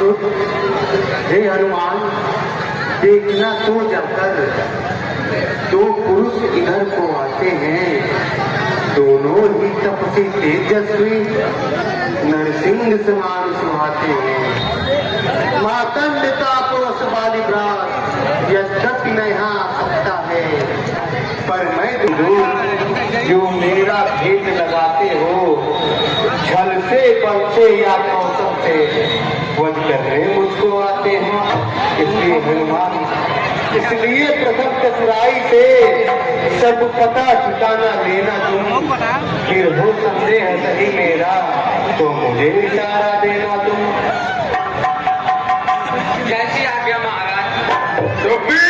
सुध, हे हनुमान, देखना तो जाकर दो पुरुष इधर को आते हैं, दोनों ही तपसी तेजस्वी नरसिंह समान सुहाते हैं। मातंड तापस वाली बात यद्यपि न यहाँ सकता है, पर मैं जो मेरा भेद लगाते हो, छल से बल से या कौशल से वध करने मुझको आते हैं। इसलिए हनुमान, इसलिए प्रथम चतुराई से सब पता ठिकाना लेना तुम, फिर हो संदेह सही मेरा तो मुझे इशारा देना तुम। कैसी आज्ञा महाराज? तो तुम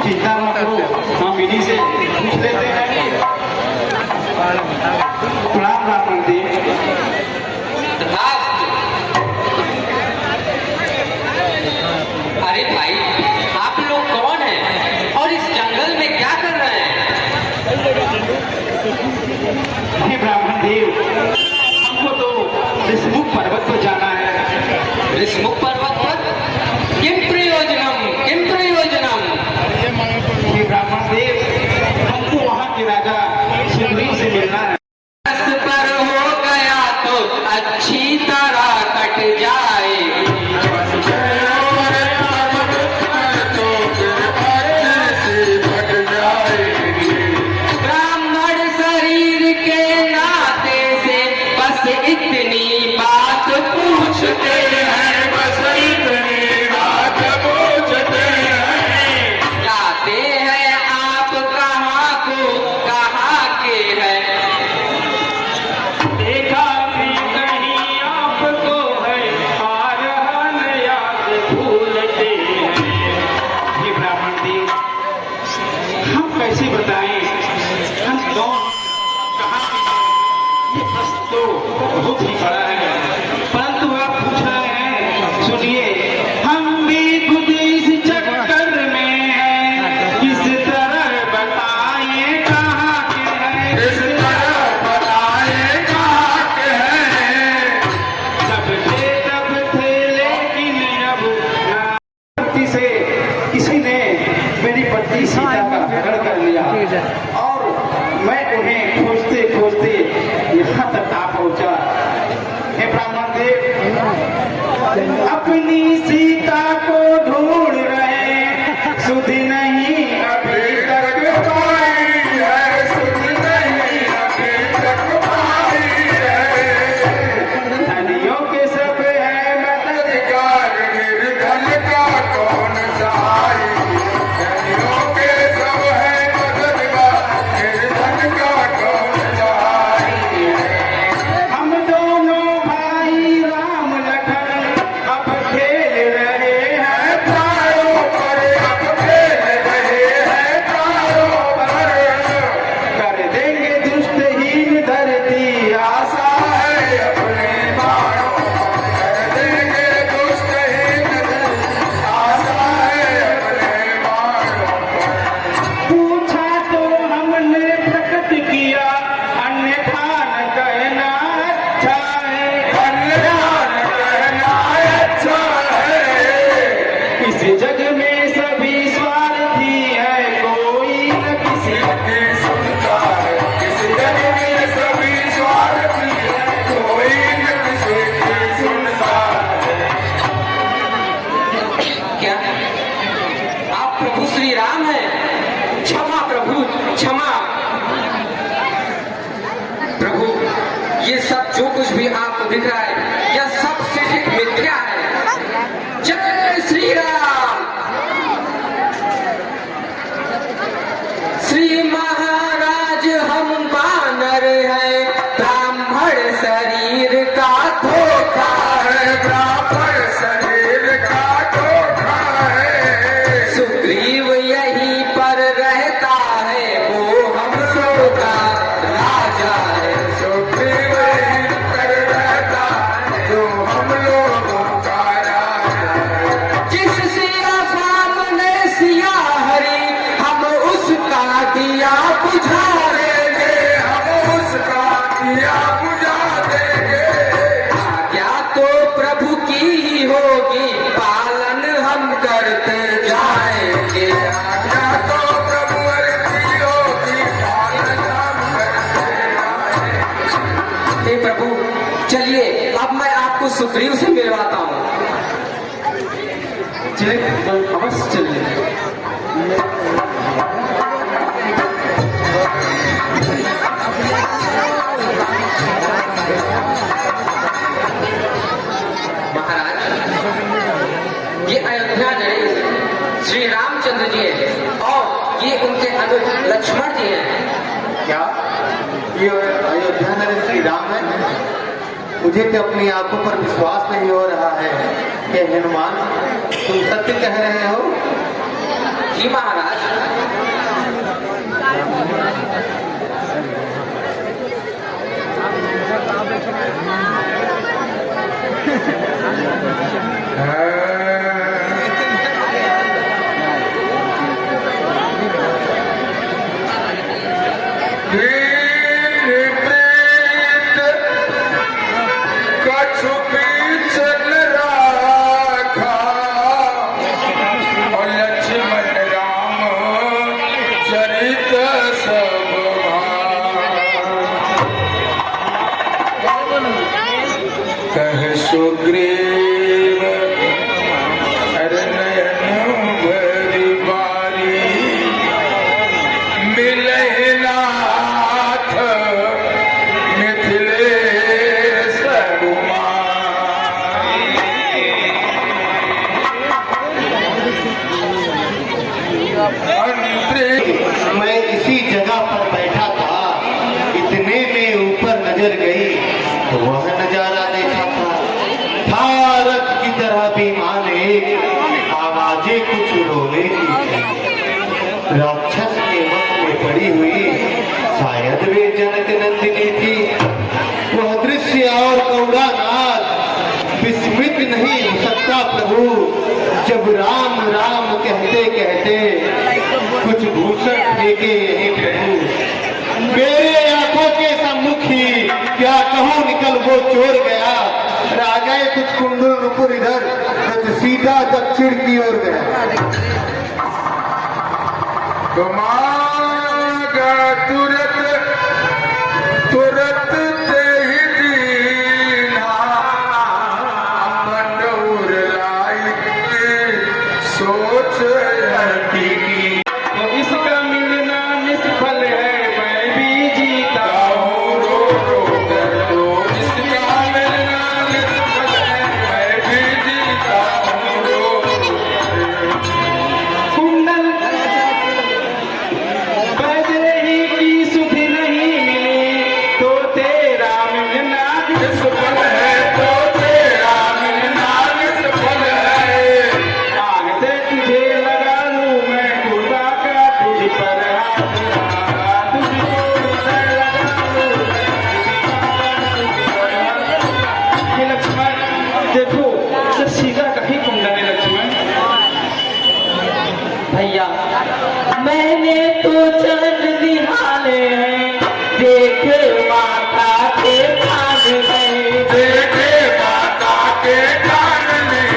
चिंता मत करो, हम विधि से पूछ लेते हैं। प्रणाम रावण देव। अरे भाई, आप लोग कौन हैं और इस जंगल में क्या कर रहे हैं? हे ब्राह्मण देव, हमको तो ऋषमुख पर्वत पर जाना है। ऋषमुख पर्वत पर? किम प्रयोजनम, किम प्रयोजनम? हे ब्राह्मण देव, हमको वहाँ के राजा सुग्रीव से मिलना है। पर हो गया तो अच्छी तरह कट जाए। ब्राह्मण शरीर के नाते से बस इतनी बात पूछते हैं, बस इतनी बात पूछते हैं। जाते हैं आप कहाँ को, कहाँ के हैं? देखा भी नहीं आपको है, आरहन याद भूलते हैं। हे ब्राह्मण देव, हम कैसे बताएं हम कौन कहाँ के हैं? ये प्रश्न तो बहुत ही बड़ा है, परंतु आप पूछ रहे हैं, सुनिए। हम भी खुद इस चक्कर में हैं, किस तरह बताएं कहाँ के हैं, किस तरह बताएं कहाँ के हैं। तब थे लेकिन अब पत्नी से किसी ने मेरी पत्नी सीता का हरण कर लिया और मैं उन्हें खोजते खोजते यहाँ तक आ पहुंचा। हे ब्राह्मण देव, अपनी जो कुछ भी आपको दिख रहा है यह सब सिर्फ मिथ्या है। जय श्री राम। श्री महाराज हम बानर हैं, ब्राह्मण शरीर का धोखा है, ब्राह्मण शरीर का धोखा है। सुग्रीव यहीं पर रहता है, वो हम सबका राजा है। सुग्रीव यहीं पर रहता है, जो हम लोगों का राजा है। जिस सिया सामने सिया हरी, हम उसका दिया बुझा देंगे, हम उसका दिया बुझा देंगे। आज्ञा तो प्रभु की ही होगी, पालन हम करते जाएंगे। आज्ञा तो प्रभु की होगी, पालन हम करते जाएंगे। हे प्रभु, चलिए अब मैं आपको सुग्रीव से मिलवाता हूँ। चले अवश्य चलिए। महाराज, ये अयोध्या नरेश श्री रामचंद्र जी हैं और ये उनके अनुज लक्ष्मण जी हैं। क्या ये अयोध्या नरेश श्री राम है? मुझे तो अपनी आंखों पर विश्वास नहीं हो रहा है कि हनुमान तुम सत्य कह रहे हो। जी महाराज। सुग्रीव नयन भरी बारी, मिलहि नाथ मिथिलेश मैं इसी जगह पर बैठा था, इतने में ऊपर नजर गई तो वह नजारा देखा था। भारत की तरह विमान एक आवाजें कुछ रोने की थी। राक्षस के वश में पड़ी हुई शायद वे जनक नंदिनी थी। वह दृश्य और गौरानाथ विस्मित नहीं हो सकता प्रभु, जब राम राम कहते कहते कुछ भूषण फेंके यही प्रभु। मेरे आंखों के सम्मुख ही क्या कहूँ निकल वो चोर गया। राजाए कुछ कुंडल नुपुर इधर तो सीधा दक्षिण की ओर गया। तुरत तुरत ते ही दीना, मंडूर लाई सोच लड़की की। तो इसका मिलना निष्फल है, मैं भी जीता हूँ रो रो कर दो, इसका मिलना निष्फल है, मैं भी जीता हूँ रो रो कर। कुंडल बजरही की सुधि नहीं मिली, तो तेरा मिलना निष्फल है, तो तेरा मिलना निष्फल है। आगते तुझे लगा लूं मैं खुदा का, तुझ पर हाथ लगा, तुझको हृदय लगा लूं मैं। ये लक्ष्मण देखो, तो सीधा कहीं कुंडल है लक्ष्मण। भैया मैंने तो चरण निहाले हैं, देखे माता के कान में, देखे माता के कान में,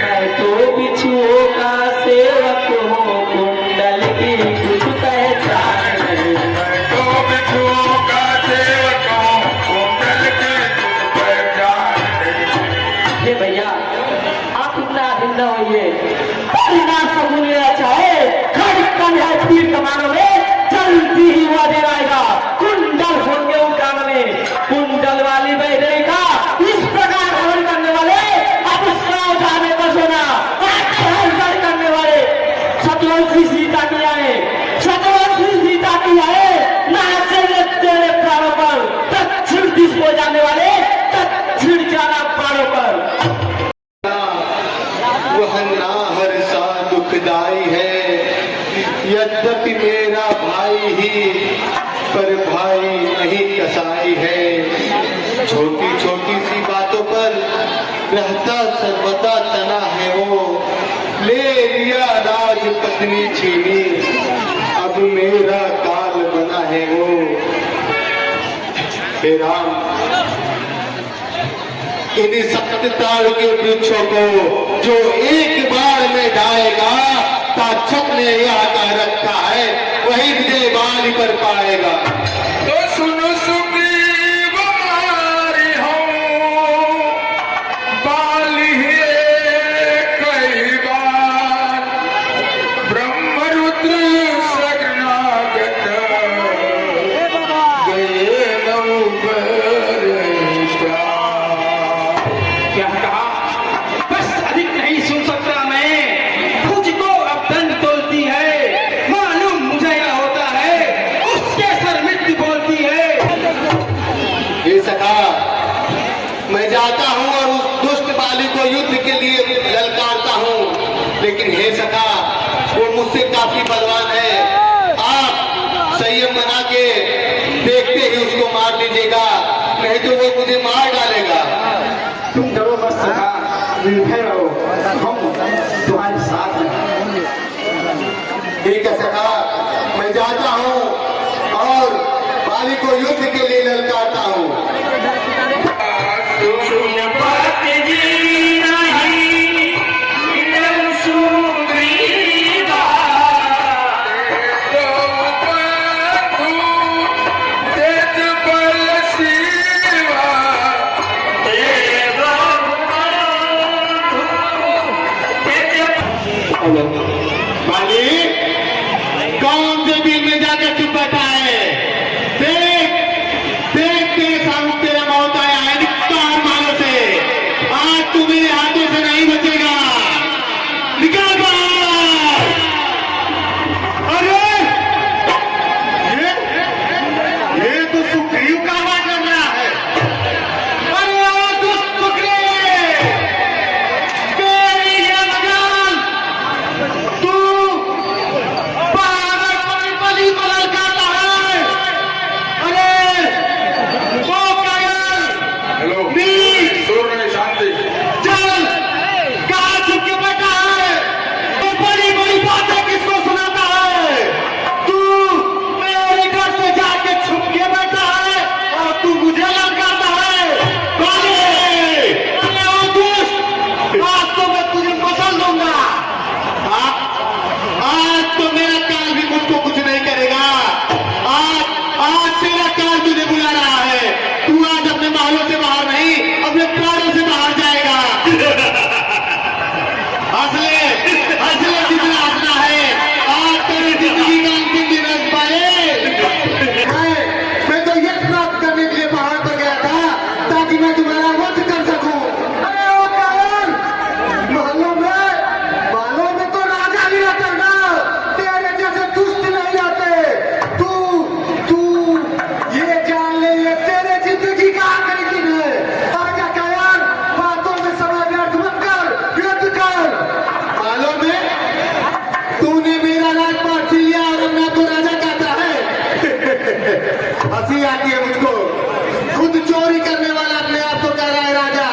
मैं तो बिच्छुओं का सेवक हूँ, कुंडल की कुछ पहचान नहीं। मैं तो बिच्छुओं का सेवक हूँ, कुंडल की कुछ पहचान नहीं। हे भैया आप इतना दिन न होइए, परिणाम समूह चाहे खड़ कल है तीर कमानों में, जल्दी ही हुआ दे आएगा। कुंडल होंगे उन कान में, कुंडल वाले यद्यपि मेरा भाई ही पर भाई नहीं कसाई है। छोटी छोटी सी बातों पर रहता सर्वदा तना है वो। ले लिया राज पत्नी छीनी, अब मेरा काल बना है वो। हे राम, इन सख्त ताड़ के वृक्षों को जो एक बार में ढाएगा, ताक्षक ने यह कह रखा है वही विजय बाली पर पाएगा। तो सुनो सुग्रीव मारी हूँ, बाली है कई बार, ब्रह्मरुद्र शरणागत गए नवबरसा। क्या कहा? बस अधिक नहीं सुन सकता मैं। मुझको अब दंड तोलती है, मालूम मुझे क्या होता है, उसके सर मृत्यु बोलती है। हे सखा, मैं जाता हूँ और उस दुष्ट बाली को युद्ध के लिए ललकारता हूँ, लेकिन हे सखा, वो मुझसे काफी बलवान है। आप संयम बना के देखते ही उसको मार दीजिएगा, नहीं तो वो मुझे मार डालेगा। तुम डरो मत सखा, निर्भय रहो, हम तुम्हारे साथ हैं। ठीक है सखा, मैं जाता हूँ और बाली को युद्ध के लिए ललकारता हूँ। बाली, कौन से बीच में जाकर चुप बैठा है? देख देख, तेरे सामने तेरा मौत आया है निकाल मारो से। आज तू मेरे हाथों से नहीं बचेगा। निकाल बाहर। अरे ये तो सुग्रीव का आवाज लग रहा है। अरे दुष्ट सुग्रीव, तेरी ये मजाल, तू पागल बलि को ललकारता है। अरे वो कायर, हेलो, नीच, सुर नहीं, शांति। चल, कहाँ छुप के बैठा है? वो बड़ी बड़ी बातें किसको सुनाता है? तू मेरे घर से जाके छुप के बैठा है और तू मुझे ललकारता है। बाली, अरे ओ दुष्ट, आज तो मैं तुझे मसल दूंगा। आज तो मेरा काल भी मुझको कुछ नहीं करेगा। आज तेरा काल तुझे बुला रहा है। तू आज अपने महलों से बाहर नहीं, अपने प्राणों से बाहर जाएगा। हंसले जितना हंसना है। आज तेरी जिंदगी का अंतिम दिन रह पाए। मैं तो यश प्राप्त करने के लिए पहाड़ पर गया था ताकि मैं तुम्हारा वध कर सकूं। अरे ओ कायर, महलों में तो राजा ही रहता ना, तेरे जैसे दुष्ट नहीं आते। तू ये जान ले, ये तेरे जिंदगी का आखिरी दिन है। आजा कायर, बातों में समय व्यर्थ मत कर, युद्ध कर। मालूम है, तूने मेरा राजपाट छीन लिया और अब मैं तो राजा कहता है। हंसी आती है मुझको। खुद चोरी करने वाला अपने आप को कह रहा है राजा।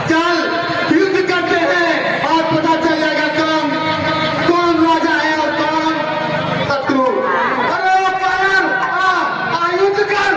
चल युद्ध करते हैं और पता चल जाएगा कौन राजा है और कौन शत्रु। अरे ओ कायर, आ युद्ध कर।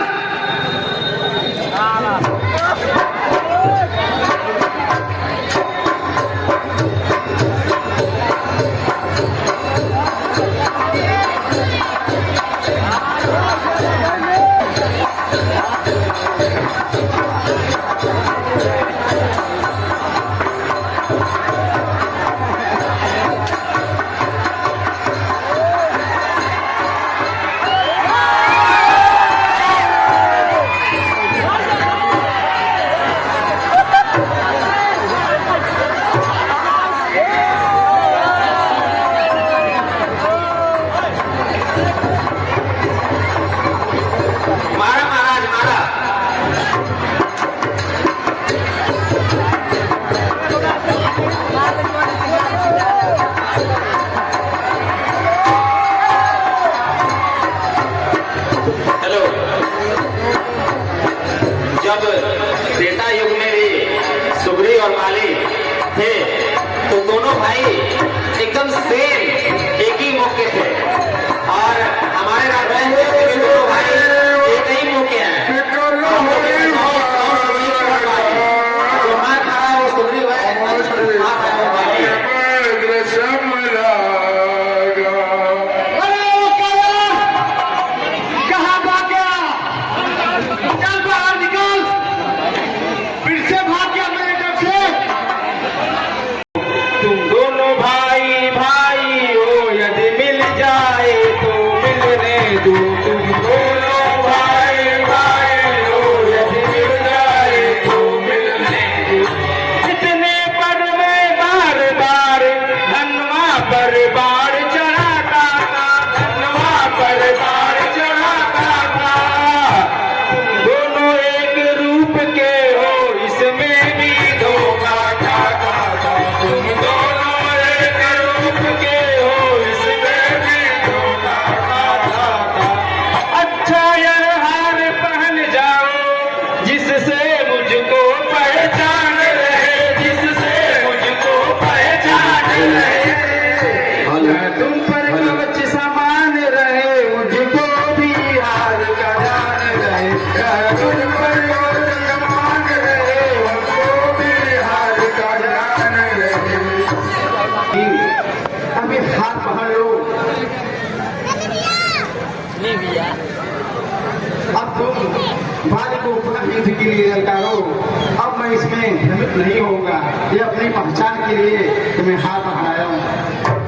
जब त्रेता युग में भी सुग्रीव और बाली थे तो दोनों भाई एकदम सेम एक ही मुख के थे और हमारे रामायण में भी दोनों भाई एक ही मुख के हैं। जो हाथ खड़ा है वो सुग्रीव है, हाथ है वो बाली है। कहाँ भाग गया? चल बाहर निकल, फिर से भाग गया मेरे घर से। तुम दोनों भाई भाई हो, यदि मिल जाए तो मिलने दो। तुम दोनों भाई भाई हो, यदि मिल जाए तो मिलने दो। इतने पर मैं बार बार धनवा पर बार चढ़ाता था, धनवा पर बार चढ़ाता था। तुम दोनों एक रूप के हो, इसमें भी धोखा खाता था। तुम दोनों एक रूप के हो, इसमें भी धोखा खाता था। अच्छा यह हार पहन जाओ जिससे मुझको पहचान रहे, जिससे मुझको पहचान रहे। तुम पर कवच समान रहे, मुझको भी हार का जान रहे। तुम पर कवच समान रहे, मुझको भी हार का जान रहे। अभी हाथ पकड़ लो। अब तुम बाली को पुनः युद्ध के लिए ललकारो। अब मैं इसमें भ्रमित नहीं होगा। ये अपनी पहचान के लिए तुम्हें हाथ पकड़ाया हूँ।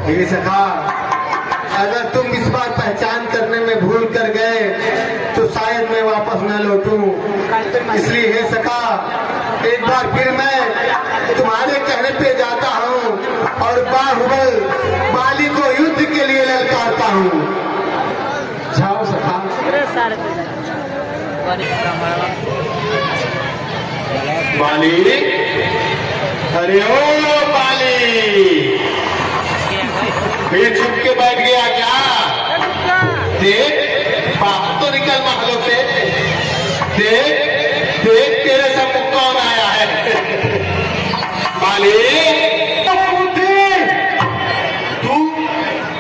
हे सखा, अगर तुम इस बार पहचान करने में भूल कर गए तो शायद मैं वापस न लौटूं। इसलिए हे सखा, एक बार फिर मैं तुम्हारे कहने पे जाता हूँ और बाहुबल बाली को युद्ध के लिए ललकारता हूँ। जाओ सखा। बाली, अरे ओ बाली, फिर छुप के बैठ गया क्या? देख, बाहर तो निकल महलों से। देख देख, तेरे सब कौन आया है? बाली,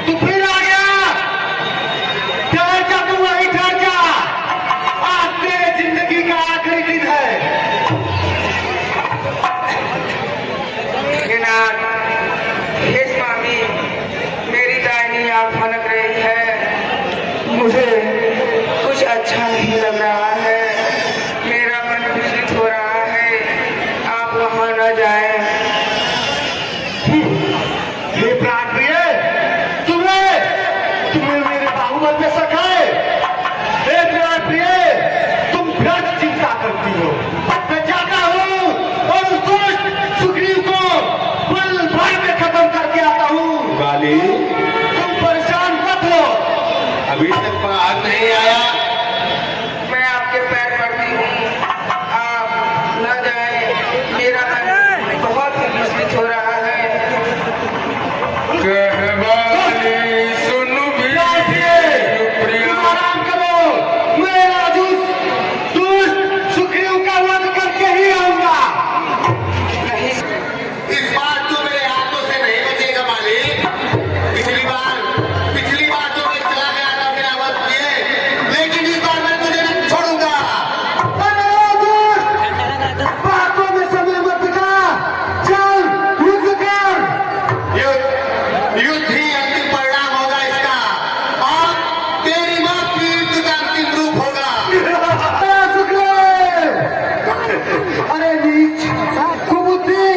तू फिर आ गया? ठहर जा, तू वहीं ठहर जा। आज तेरे जिंदगी का आखिरी दिन है। हे स्वामी, मेरी दाहिनी आंख फनक रही है, मुझे कुछ अच्छा नहीं लग रहा है, मेरा मन विचलित हो रहा है, आप वहां न जाएं। हे प्राण प्रिय, तुम्हें मेरे बाहुबल पे शक है? हे प्राण प्रिय, तुम व्यर्थ चिंता करती हो। मैं जाता हूँ और उस दुष्ट सुग्रीव को पल भर में खत्म करके आता हूँ। बाली, तुम परेशान मत हो। अभी तक बाहर नहीं आया। मैं आपके पैर पड़ती हूँ, आप न जाएं, मेरा मन बहुत ही विचलित हो रहा है। कहवाली सुन भी प्रिया। तुम आराम करो, मैं आज उस दुष्ट सुग्रीव का वध करके ही आऊंगा। इस बार तू मेरे हाथों से नहीं बचेगा बाली। पिछली बार तो मैं चला गया था बिना वध किए, लेकिन इस बार मैं तुझे नहीं छोड़ूंगा। बातों में समय मत बिता, चल युद्ध कर। युद्ध ही अंतिम परिणाम होगा इसका, और तेरी मौत भी युद्ध का अंतिम रूप होगा। अरे नीच कुबुद्धि,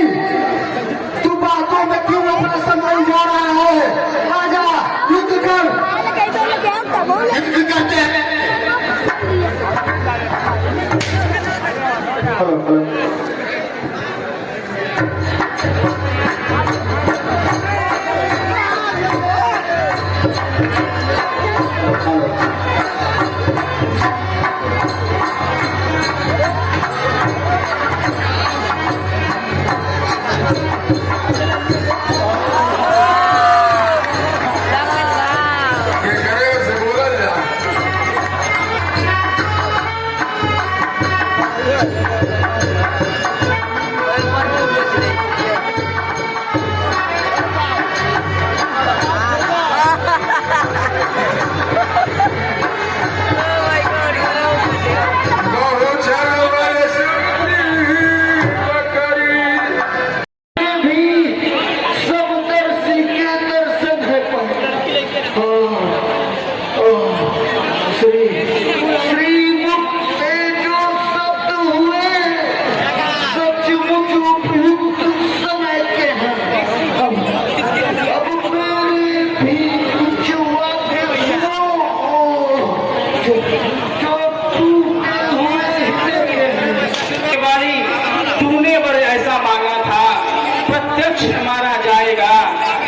तू बातों में क्यों अपना समय जा रहा है? आजा युद्ध कर। युद्ध करते हैं। करे उसे बोला जा।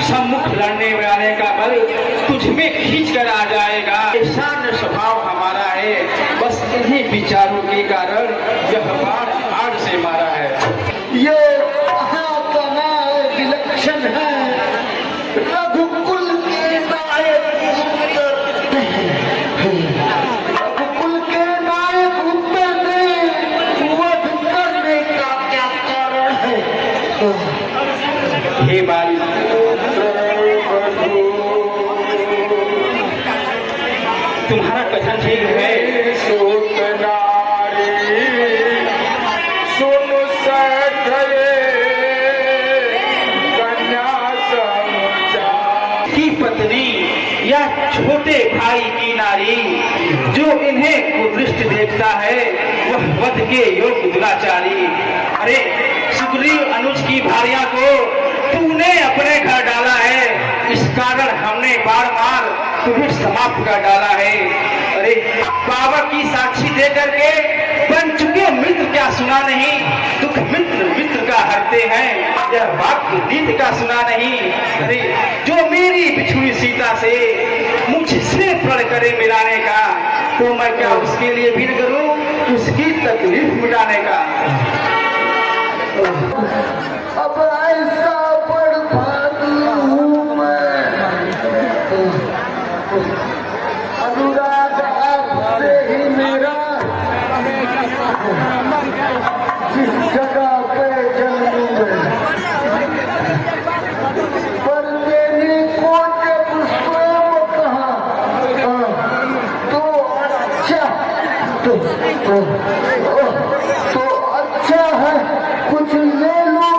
सम्मुख लड़ने वाले का बल तुझ में खींच कर आ जाएगा। ईशान स्वभाव हमारा है, बस इन्हीं विचारों के कारण यह बाण आग से मारा है। ये महात्मा विलक्षण है, रघुकुल के नायक उत्तर, रघुकुल के नायक उत्तर ने वध करने का क्या कारण है? हे बाली, तुम्हारा कथन ठीक है। की पत्नी या छोटे भाई की नारी जो इन्हें कुदृष्ट देखता है वह वध के योग्य दुराचारी। अरे सुग्रीव अनुज की भार्या को तूने अपने घर डाला है, इस कारण हमने बार बार तुम्हें समाप्त कर डाला है। अरे बाबा की साक्षी दे करके बन चुके मित्र क्या सुना नहीं, दुख मित्र मित्र का हरते हैं, यह वाक्य नीति का सुना नहीं। अरे जो मेरी बिछुड़ी सीता से मुझसे प्रण करे मिलाने का, तो मैं क्या उसके लिए भी करूं उसकी तकलीफ मिटाने का। अब ऐसा बर्बादी हूँ मैं, अनुराग आपसे ही मेरा, जिस जगह पे जन्म पर देने को जब स्वयं कहा तो अच्छा, तो अच्छा है कुछ ले लो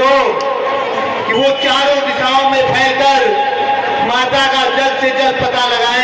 हो कि वो चारों दिशाओं में फैलकर माता का जल्द से जल्द पता लगाएं